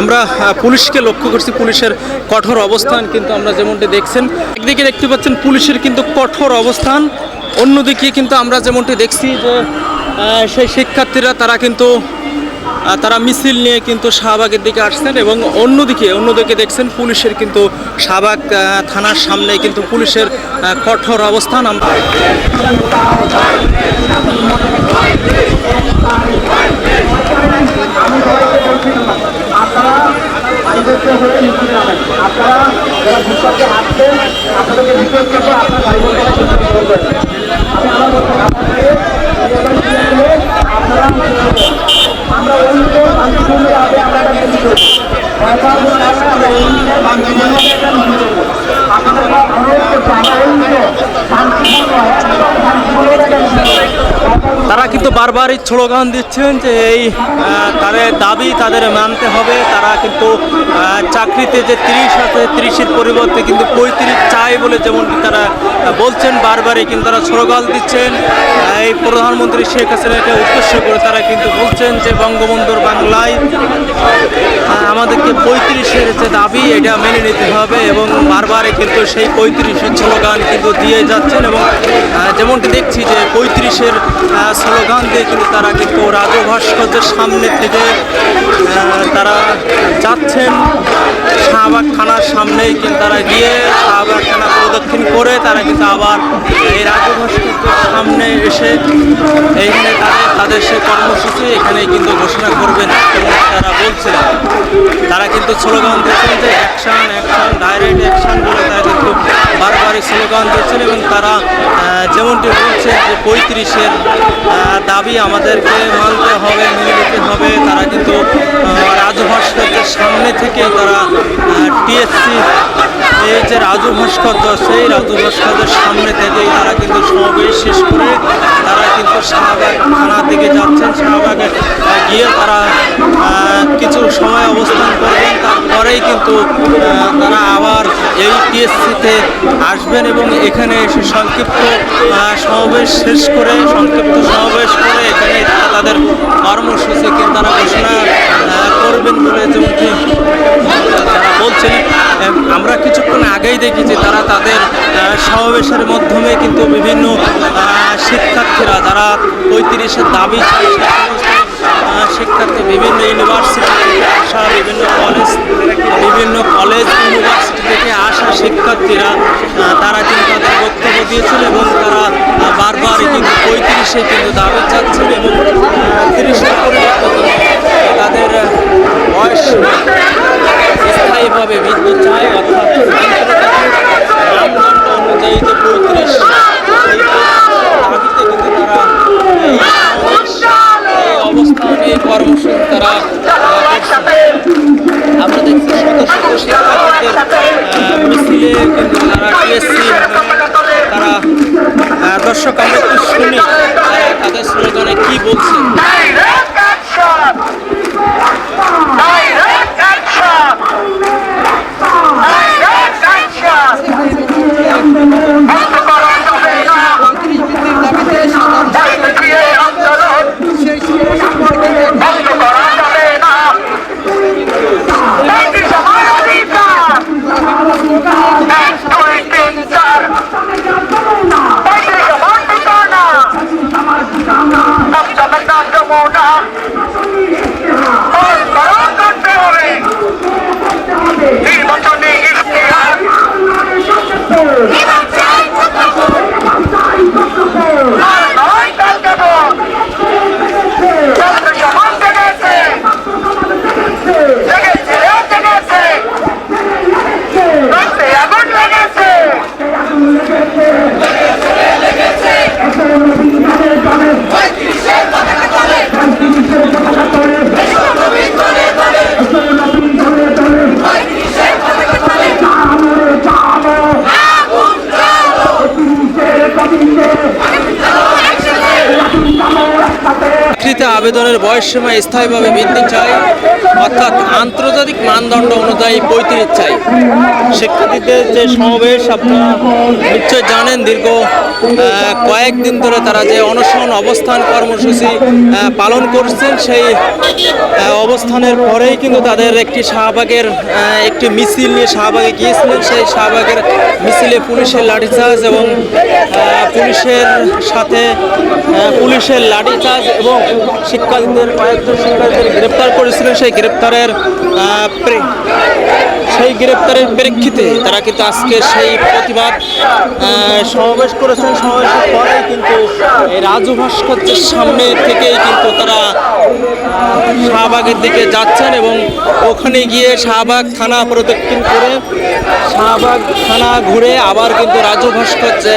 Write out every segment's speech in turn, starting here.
আমরা পুলিশকে লক্ষ্য করছি, পুলিশের কঠোর অবস্থান কিন্তু আমরা যেমনটি দেখছেন, একদিকে দেখতে পাচ্ছেন পুলিশের কিন্তু কঠোর অবস্থান, অন্যদিকে কিন্তু আমরা যেমনটি দেখছি যে সেই শিক্ষার্থীরা তারা মিছিল নিয়ে কিন্তু শাহবাগের দিকে আসছেন এবং অন্যদিকে দেখছেন পুলিশের কিন্তু শাহবাগ থানার সামনে কিন্তু পুলিশের কঠোর অবস্থান। তারা কিন্তু বারবারই স্লোগান দিচ্ছেন যে এই তাদের দাবি তাদের মানতে হবে। তারা কিন্তু চাকরিতে যে 30 আছে 30-এর পরিবর্তে কিন্তু 35 চাই বলে যেমনটি তারা বলছেন, বারবারই কিন্তু তারা স্লোগান দিচ্ছেন। এই প্রধানমন্ত্রী শেখ হাসিনাকে উদ্দেশ্য করে তারা কিন্তু বলছেন যে বঙ্গবন্ধুর বাংলায় আমাদেরকে 35-এর যে দাবি এটা মেনে নিতে হবে এবং বারবারই কিন্তু সেই 35-এর স্লোগান কিন্তু দিয়ে যাচ্ছেন এবং যেমনটি দেখছি যে 35-এর স্লোগান দিয়ে কিন্তু তারা কিন্তু রাজু ভাস্কর্যের সামনে থেকে তারা যাচ্ছেন শাহবাগ থানার সামনেই, কিন্তু তারা গিয়ে শাহবাগ থানা প্রদক্ষিণ করে তারা কিন্তু আবার এই রাজু ভাস্কর্যের সামনে এসে এইখানে তাদের সে কর্মসূচি এখানেই কিন্তু ঘোষণা করবেন এবং তারা বলছেন, তারা কিন্তু স্লোগান দিচ্ছেন যে অ্যাকশন অ্যাকশন ডাইরেক্ট অ্যাকশন বলে তারা কিন্তু বারবারই স্লোগান দিচ্ছেন এবং তারা যেমনটি বলছেন যে 35-এর দাবি আমাদেরকে মানতে হবে, মেনে নিতে হবে। তারা কিন্তু রাজু ভাস্কর্যের সামনে থেকে তারা টিএসসি এই যে রাজু ভাস্কর্য সেই রাজু ভাস্কর্যের সামনে থেকেই তারা কিন্তু সমাবেশ শেষ করে তারা কিন্তু শাহবাগ থানার দিকে যাচ্ছেন। শাহবাগে গিয়ে তারা কিছু সময় অবস্থান করবেন, তারপরেই কিন্তু তারা আবার এই টিএসসিতে আসবেন এবং এখানে এসে সংক্ষিপ্ত সমাবেশ করে এখানে তাদের কর্মসূচি কিন্তু তারা ঘোষণা করবেন বলে যেমনটি তারা বলছেন। আমরা কিছুক্ষণ আগেই দেখেছি তারা তাদের সমাবেশের মাধ্যমে কিন্তু বিভিন্ন শিক্ষার্থীরা যারা 35-এর দাবি শিক্ষার্থী বিভিন্ন ইউনিভার্সিটি থেকে আসা বিভিন্ন কলেজ ইউনিভার্সিটি থেকে আসা শিক্ষার্থীরা তারা কিন্তু তাদের বক্তব্য দিয়েছিল এবং তারা বারবারই কিন্তু 35-এ কিন্তু দাবি চাচ্ছেন এবং 30-এর পরিবর্তে তাদের বয়স স্থায়ীভাবে বৃদ্ধি চায়, অর্থাৎ মানদণ্ড অনুযায়ী যে 35 সেই দাবিতে কিন্তু তারা এই অবস্থান এই কর্মসূচি তারা আমরা দেখছি শত শত শিক্ষার্থীদের মিছিলে কিন্তু তারা টিএসসি তারা দর্শক আমরা একটু শুনি তাদের স্লোগানে কি বলছে। আবেদনের বয়সসীমা স্থায়ীভাবে বৃদ্ধি চাই, অর্থাৎ আন্তর্জাতিক মানদণ্ড অনুযায়ী 35 চাই। শিক্ষার্থীদের যে সমাবেশ আপনারা নিশ্চয় জানেন, দীর্ঘ কয়েকদিন ধরে তারা যে অনশন অবস্থান কর্মসূচি পালন করছেন, সেই অবস্থানের পরেই কিন্তু তাদের একটি শাহবাগের একটি মিছিল নিয়ে শাহবাগে গিয়েছিলেন। সেই শাহবাগের মিছিলে পুলিশের লাঠিচার্জ এবং পুলিশের লাঠিচার্জ এবং শিক্ষার্থীদের কয়েকজন শিক্ষার্থীদের গ্রেপ্তার করেছিলেন। সেই গ্রেপ্তারের প্রেক্ষিতে তারা কিন্তু আজকে সেই প্রতিবাদ সমাবেশ করেছেন। সমাবেশের পরেই কিন্তু এই রাজু ভাস্কর্যের সামনে থেকেই কিন্তু তারা শাহবাগের দিকে যাচ্ছেন এবং ওখানে গিয়ে শাহবাগ থানা প্রদক্ষিণ করে শাহবাগ থানা ঘুরে আবার কিন্তু রাজু ভাস্কর্যে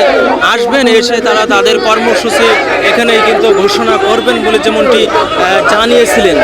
আসবেন। এসে তারা তাদের কর্মসূচি এখানেই কিন্তু ঘোষণা করবেন বলে যেমনটি জানিয়েছিলেন।